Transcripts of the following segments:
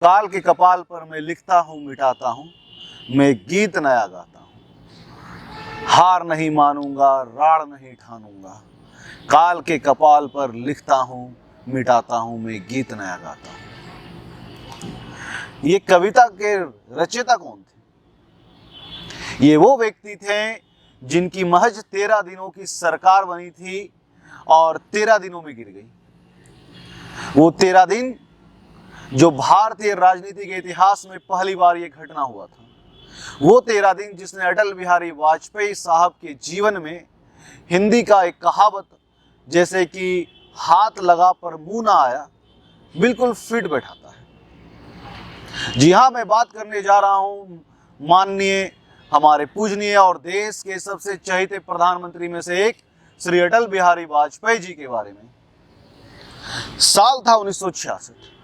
काल के कपाल पर मैं लिखता हूँ मिटाता हूँ, मैं गीत नया गाता हूँ। हार नहीं मानूंगा, राड़ नहीं ठानूंगा, काल के कपाल पर लिखता हूँ मिटाता हूँ, मैं गीत नया गाता हूँ। ये कविता के रचयिता कौन थे? ये वो व्यक्ति थे जिनकी महज 13 दिनों की सरकार बनी थी और 13 दिनों में गिर गई। वो 13 दिन जो भारतीय राजनीति के इतिहास में पहली बार ये घटना हुआ था। वो 13 दिन जिसने अटल बिहारी वाजपेयी साहब के जीवन में हिंदी का एक कहावत जैसे कि हाथ लगा पर मुंह ना आया, बिल्कुल फिट बैठाता है। जी हाँ, मैं बात करने जा रहा हूँ माननीय हमारे पूजनीय और देश के सबसे चहेते प्रधानमंत्री में से एक श्री अटल बिहारी वाजपेयी जी के बारे में। साल था 1966।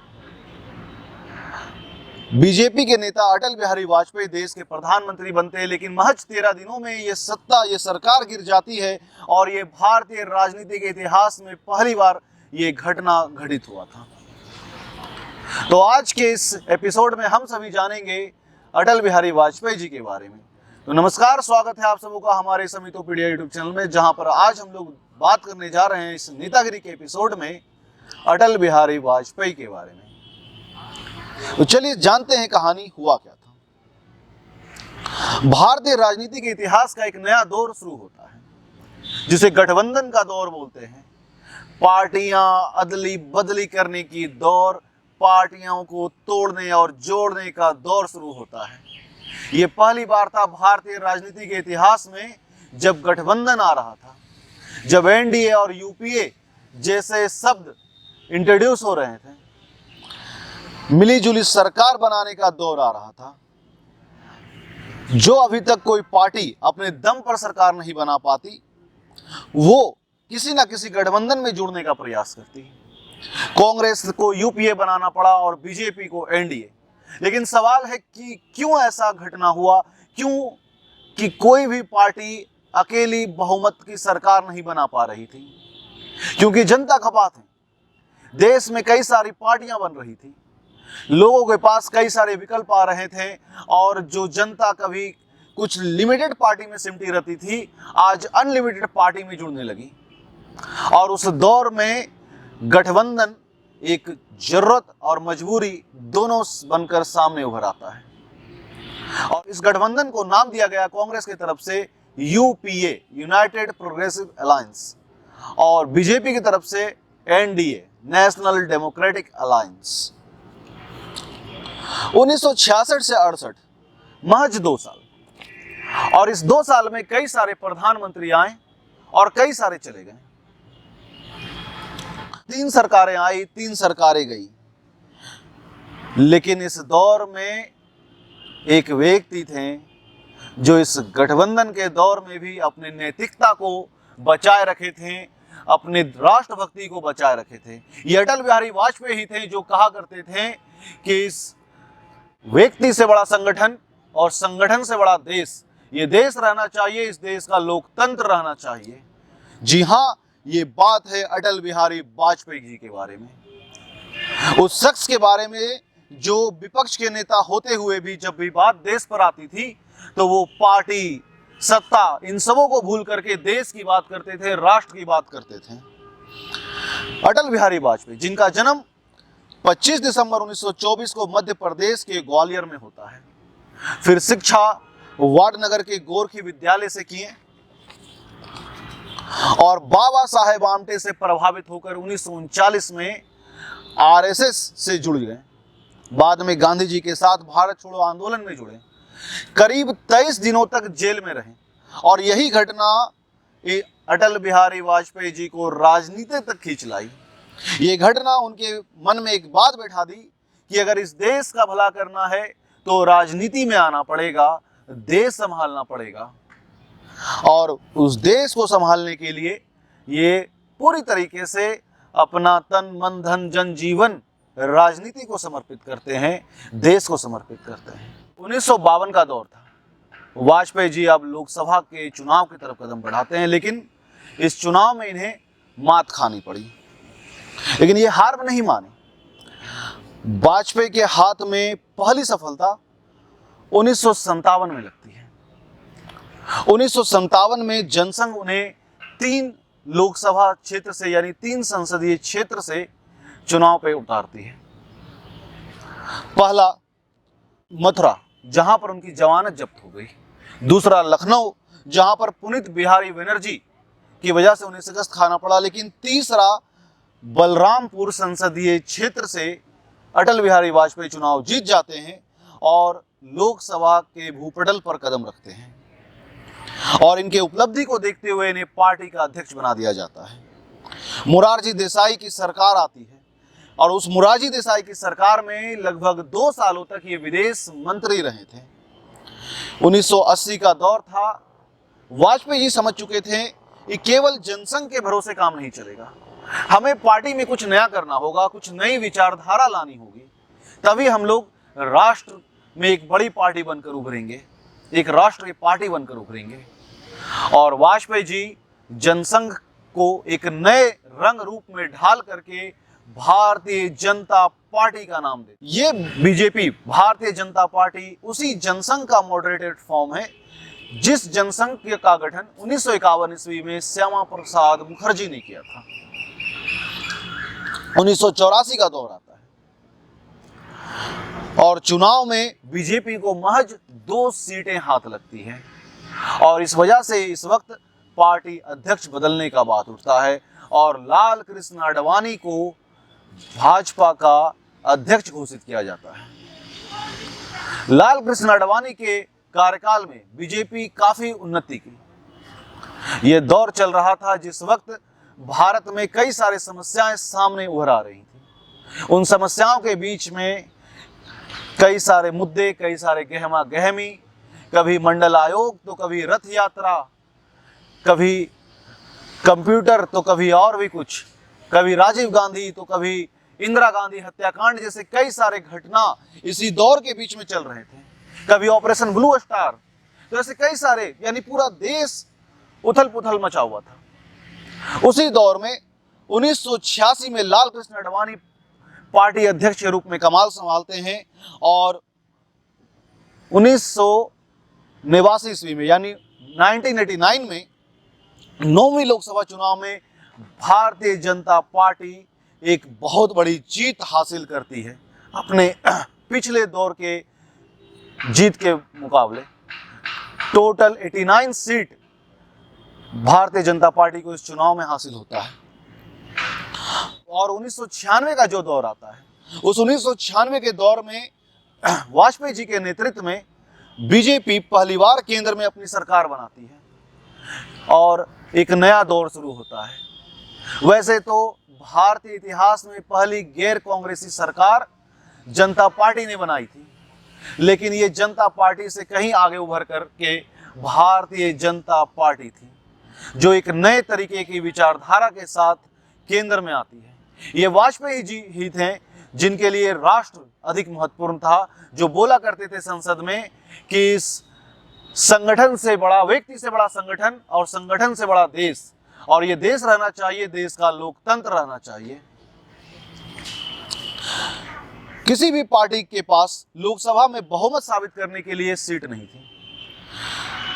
बीजेपी के नेता अटल बिहारी वाजपेयी देश के प्रधानमंत्री बनते हैं, लेकिन महज 13 दिनों में ये सरकार गिर जाती है और ये भारतीय राजनीति के इतिहास में पहली बार ये घटना घटित हुआ था। तो आज के इस एपिसोड में हम सभी जानेंगे अटल बिहारी वाजपेयी जी के बारे में। तो नमस्कार, स्वागत है आप सबों का हमारे समितोपीडिया यूट्यूब चैनल में, जहां पर आज हम लोग बात करने जा रहे हैं इस नेतागिरी के एपिसोड में अटल बिहारी वाजपेयी के बारे में। तो चलिए जानते हैं कहानी हुआ क्या था। भारतीय राजनीति के इतिहास का एक नया दौर शुरू होता है जिसे गठबंधन का दौर बोलते हैं। पार्टियां अदली बदली करने की दौर, पार्टियों को तोड़ने और जोड़ने का दौर शुरू होता है। ये पहली बार था भारतीय राजनीति के इतिहास में जब गठबंधन आ रहा था, जब एनडीए और यूपीए जैसे शब्द इंट्रोड्यूस हो रहे थे। मिलीजुली सरकार बनाने का दौर आ रहा था। जो अभी तक कोई पार्टी अपने दम पर सरकार नहीं बना पाती, वो किसी ना किसी गठबंधन में जुड़ने का प्रयास करती। कांग्रेस को यूपीए बनाना पड़ा और बीजेपी को एनडीए। लेकिन सवाल है कि क्यों ऐसा घटना हुआ, क्यों कि कोई भी पार्टी अकेली बहुमत की सरकार नहीं बना पा रही थी? क्योंकि जनता खपा थी, देश में कई सारी पार्टियां बन रही थी, लोगों के पास कई सारे विकल्प आ रहे थे और जो जनता कभी कुछ लिमिटेड पार्टी में सिमटी रहती थी, आज अनलिमिटेड पार्टी में जुड़ने लगी। और उस दौर में गठबंधन एक जरूरत और मजबूरी दोनों बनकर सामने उभर आता है। और इस गठबंधन को नाम दिया गया कांग्रेस की तरफ से यूपीए, यूनाइटेड प्रोग्रेसिव अलायंस, और बीजेपी की तरफ से एनडीए, नेशनल डेमोक्रेटिक अलायंस। 1966 से 68 महज 2 साल, और इस 2 साल में कई सारे प्रधानमंत्री आए और कई सारे चले गए। 3 सरकारें आई, 3 सरकारें गई। लेकिन इस दौर में एक व्यक्ति थे जो इस गठबंधन के दौर में भी अपनी नैतिकता को बचाए रखे थे, अपने राष्ट्रभक्ति को बचाए रखे थे। ये अटल बिहारी वाजपेयी ही थे जो कहा करते थे कि इस व्यक्ति से बड़ा संगठन और संगठन से बड़ा देश, ये देश रहना चाहिए, इस देश का लोकतंत्र रहना चाहिए। जी हाँ, ये बात है अटल बिहारी वाजपेयी जी के बारे में, उस शख्स के बारे में जो विपक्ष के नेता होते हुए भी जब भी बात देश पर आती थी तो वो पार्टी, सत्ता, इन सबों को भूल करके देश की बात करते थे, राष्ट्र की बात करते थे। अटल बिहारी वाजपेयी जिनका जन्म 25 दिसंबर 1924 को मध्य प्रदेश के ग्वालियर में होता है। फिर शिक्षा वाडनगर के गोरखी विद्यालय से किए और बाबा साहेब आमटे से प्रभावित होकर 1939 में आरएसएस से जुड़ गए। बाद में गांधी जी के साथ भारत छोड़ो आंदोलन में जुड़े। करीब 23 दिनों तक जेल में रहे और यही घटना अटल बिहारी वाजपेयी जी को राजनीति तक खींच लाई। ये घटना उनके मन में एक बात बैठा दी कि अगर इस देश का भला करना है तो राजनीति में आना पड़ेगा, देश संभालना पड़ेगा। और उस देश को संभालने के लिए ये पूरी तरीके से अपना तन मन धन जन जीवन राजनीति को समर्पित करते हैं, देश को समर्पित करते हैं। 1952 का दौर था। वाजपेयी जी अब लोकसभा के चुनाव की तरफ कदम बढ़ाते हैं, लेकिन इस चुनाव में इन्हें मात खानी पड़ी। लेकिन ये हार नहीं मानी। वाजपेयी के हाथ में पहली सफलता 1957 में लगती है। 1957 में जनसंघ उन्हें 3 लोकसभा क्षेत्र से यानी 3 संसदीय क्षेत्र से चुनाव पे उतारती है। पहला मथुरा, जहां पर उनकी जमानत जब्त हो गई। दूसरा लखनऊ, जहां पर पुनीत बिहारी बनर्जी की वजह से उन्हें शिकस्त खाना पड़ा। लेकिन तीसरा बलरामपुर संसदीय क्षेत्र से अटल बिहारी वाजपेयी चुनाव जीत जाते हैं और लोकसभा के भूपटल पर कदम रखते हैं। और इनके उपलब्धि को देखते हुए इन्हें पार्टी का अध्यक्ष बना दिया जाता है। मोरारजी देसाई की सरकार आती है और उस मोरारजी देसाई की सरकार में लगभग 2 सालों तक ये विदेश मंत्री रहे थे। 1980 का दौर था। वाजपेयी जी समझ चुके थे कि केवल जनसंघ के भरोसे काम नहीं चलेगा, हमें पार्टी में कुछ नया करना होगा, कुछ नई विचारधारा लानी होगी, तभी हम लोग राष्ट्र में एक बड़ी पार्टी बनकर उभरेंगे, एक राष्ट्रीय पार्टी बनकर उभरेंगे। और वाजपेयी जी जनसंघ को एक नए रंग रूप में ढाल करके भारतीय जनता पार्टी का नाम दे। ये बीजेपी, भारतीय जनता पार्टी, उसी जनसंघ का मॉडरेटेड फॉर्म है जिस जनसंघ का गठन 1951 ईस्वी में श्यामा प्रसाद मुखर्जी ने किया था। 1984 का दौर आता है और चुनाव में बीजेपी को महज 2 सीटें हाथ लगती हैं और इस वजह से इस वक्त पार्टी अध्यक्ष बदलने का बात उठता है और लाल कृष्ण आडवाणी को भाजपा का अध्यक्ष घोषित किया जाता है। लाल कृष्ण आडवाणी के कार्यकाल में बीजेपी काफी उन्नति की। यह दौर चल रहा था जिस वक्त भारत में कई सारी समस्याएं सामने उभर आ रही थी। उन समस्याओं के बीच में कई सारे मुद्दे, कई सारे गहमा गहमी, कभी मंडल आयोग तो कभी रथ यात्रा, कभी कंप्यूटर तो कभी और भी कुछ, कभी राजीव गांधी तो कभी इंदिरा गांधी हत्याकांड जैसे कई सारे घटना इसी दौर के बीच में चल रहे थे। कभी ऑपरेशन ब्लू स्टार, तो ऐसे कई सारे, यानी पूरा देश उथल पुथल मचा हुआ था। उसी दौर में 1986 में लाल कृष्ण आडवाणी पार्टी अध्यक्ष के रूप में कमाल संभालते हैं और 1989 ईस्वी में यानी 1989 में 9वीं लोकसभा चुनाव में भारतीय जनता पार्टी एक बहुत बड़ी जीत हासिल करती है अपने पिछले दौर के जीत के मुकाबले। Total 89 seat Bharatiya Janata party को इस चुनाव में हासिल होता है। और 1996 का जो दौर आता है, उस 1996 के दौर में वाजपेयी जी के नेतृत्व में बीजेपी पहली बार केंद्र में अपनी सरकार बनाती है और एक नया दौर शुरू होता है। वैसे तो भारतीय इतिहास में पहली गैर कांग्रेसी सरकार जनता पार्टी ने बनाई थी, लेकिन ये जनता पार्टी से कहीं आगे उभर करके भारतीय जनता पार्टी थी जो एक नए तरीके की विचारधारा के साथ केंद्र में आती है। ये वाजपेयी जी ही थे जिनके लिए राष्ट्र अधिक महत्वपूर्ण था, जो बोला करते थे संसद में कि इस संगठन से बड़ा, व्यक्ति से बड़ा संगठन और संगठन से बड़ा देश, और ये देश रहना चाहिए, देश का लोकतंत्र रहना चाहिए। किसी भी पार्टी के पास लोकसभा में बहुमत साबित करने के लिए सीट नहीं थी।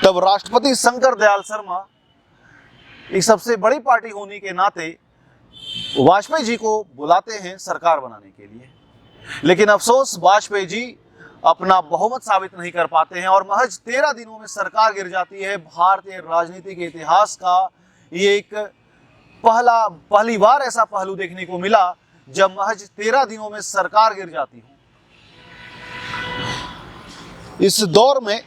तब राष्ट्रपति शंकर दयाल शर्मा एक सबसे बड़ी पार्टी होने के नाते वाजपेयी जी को बुलाते हैं सरकार बनाने के लिए, लेकिन अफसोस वाजपेयी जी अपना बहुमत साबित नहीं कर पाते हैं और महज 13 दिनों में सरकार गिर जाती है। भारतीय राजनीति के इतिहास का ये एक पहली बार ऐसा पहलू देखने को मिला जब महज 13 दिनों में सरकार गिर जाती है। इस दौर में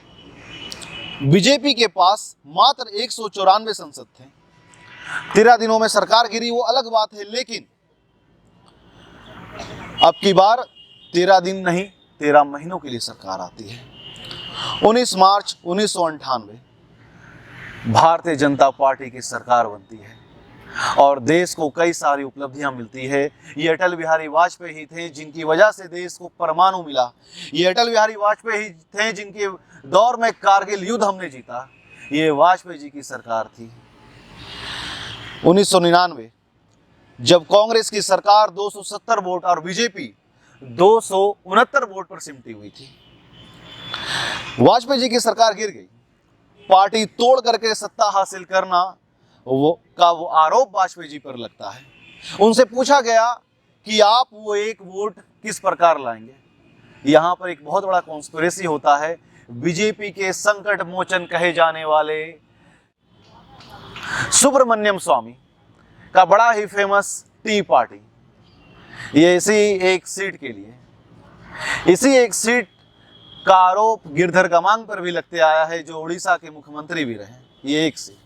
बीजेपी के पास मात्र 194 सांसद थे। 13 दिनों में सरकार गिरी वो अलग बात है, लेकिन अब की बार 13 दिन नहीं 13 महीनों के लिए सरकार आती है। 19 मार्च 1998 भारतीय जनता पार्टी की सरकार बनती है और देश को कई सारी उपलब्धियां मिलती है। ये अटल बिहारी वाजपेयी ही थे जिनकी वजह से देश को परमाणु मिला। ये अटल बिहारी वाजपेयी थे जिनके दौर में कारगिल युद्ध हमने जीता। ये वाजपेयी जी की सरकार थी। 1999 जब कांग्रेस की सरकार 270 वोट और बीजेपी 269 वोट पर सिमटी हुई थी। वाजपेयी जी की सरकार गिर गई। पार्टी तोड़ करके सत्ता हासिल करना वो आरोप वाजपेयी जी पर लगता है। उनसे पूछा गया कि आप वो एक वोट किस प्रकार लाएंगे। यहां पर एक बहुत बड़ा कॉन्स्पिरेसी होता है। बीजेपी के संकट मोचन कहे जाने वाले सुब्रमण्यम स्वामी का बड़ा ही फेमस टी पार्टी, ये इसी एक सीट के लिए, इसी एक सीट का आरोप गिरधर गमांग पर भी लगते आया है, जो उड़ीसा के मुख्यमंत्री भी रहे। ये एक सीट,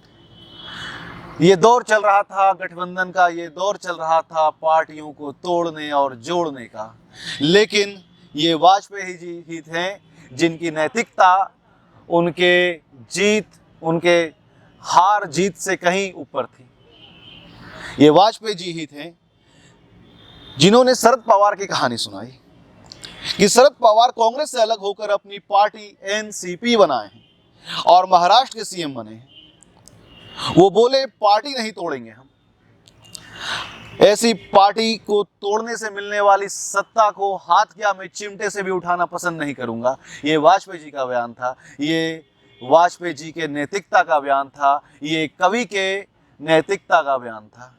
ये दौर चल रहा था गठबंधन का, ये दौर चल रहा था पार्टियों को तोड़ने और जोड़ने का। लेकिन ये वाजपेयी जी ही थे जिनकी नैतिकता उनके हार जीत से कहीं ऊपर थी। ये वाजपेयी जी ही थे जिन्होंने शरद पवार की कहानी सुनाई कि शरद पवार कांग्रेस से अलग होकर अपनी पार्टी एनसीपी बनाए हैं और महाराष्ट्र के सीएम बने हैं। वो बोले पार्टी नहीं तोड़ेंगे हम, ऐसी पार्टी को तोड़ने से मिलने वाली सत्ता को हाथ क्या मैं चिमटे से भी उठाना पसंद नहीं करूंगा। ये वाजपेयी जी का बयान था, ये वाजपेयी जी के नैतिकता का बयान था, ये कवि के नैतिकता का बयान था।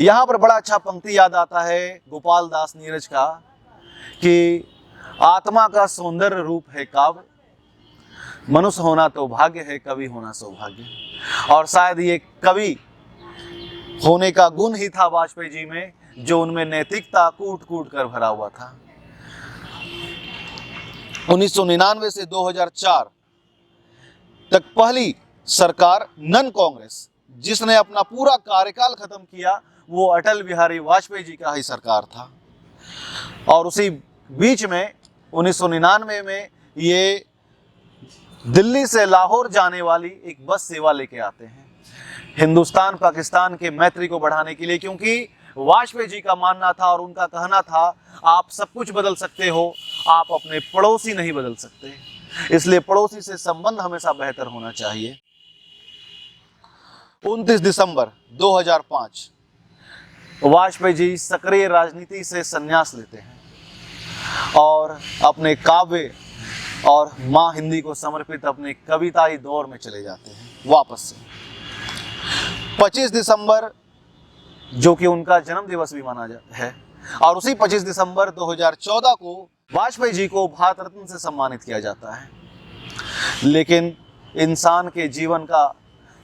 यहाँ पर बड़ा अच्छा पंक्ति याद आता है गोपाल दास नीरज का कि आत्मा का सौंदर्य रूप है काव्य, मनुष्य होना तो भाग्य है, कवि होना सौभाग्य। और शायद ये कवि होने का गुण ही था वाजपेयी जी में, जो उनमें नैतिकता कूट कूट कर भरा हुआ था। 1999 से 2004 तक पहली सरकार नन कांग्रेस जिसने अपना पूरा कार्यकाल खत्म किया वो अटल बिहारी वाजपेयी जी का ही सरकार था। और उसी बीच में 1999 में ये दिल्ली से लाहौर जाने वाली एक बस सेवा लेके आते हैं हिंदुस्तान पाकिस्तान के मैत्री को बढ़ाने के लिए, क्योंकि वाजपेयी जी का मानना था और उनका कहना था आप सब कुछ बदल सकते हो, आप अपने पड़ोसी नहीं बदल सकते, इसलिए पड़ोसी से संबंध हमेशा बेहतर होना चाहिए। 29 दिसंबर 2005 वाजपेयी जी सक्रिय राजनीति से संन्यास लेते हैं और अपने काव्य और माँ हिंदी को समर्पित अपने कविताई दौर में चले जाते हैं वापस से। 25 दिसंबर जो कि उनका जन्म दिवस भी माना जाता है, और उसी 25 दिसंबर 2014 को वाजपेयी जी को भारत रत्न से सम्मानित किया जाता है। लेकिन इंसान के जीवन का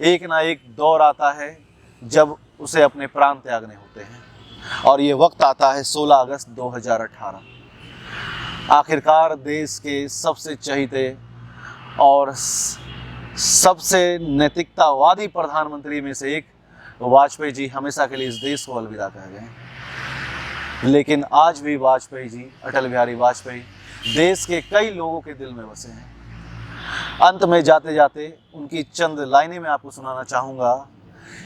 एक ना एक दौर आता है जब उसे अपने प्राण त्यागने होते हैं, और ये वक्त आता है 16 अगस्त 2018। आखिरकार देश के सबसे चहीते और सबसे नैतिकतावादी प्रधानमंत्री में से एक वाजपेयी जी हमेशा के लिए इस देश को अलविदा कह गए। लेकिन आज भी वाजपेयी जी, अटल बिहारी वाजपेयी, देश के कई लोगों के दिल में बसे हैं। अंत में जाते जाते उनकी चंद लाइनें मैं आपको सुनाना चाहूँगा।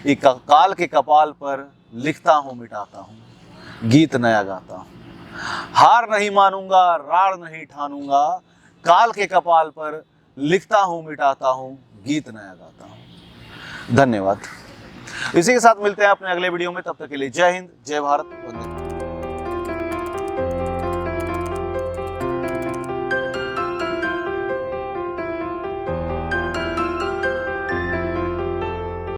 एक काल के कपाल पर लिखता हूँ मिटाता हूँ, गीत नया गाता हूँ, हार नहीं मानूंगा रार नहीं ठानूंगा, काल के कपाल पर लिखता हूँ मिटाता हूँ, गीत नया गाता हूँ। धन्यवाद। इसी के साथ मिलते हैं अपने अगले वीडियो में, तब तक के लिए जय हिंद, जय भारत, वंदे।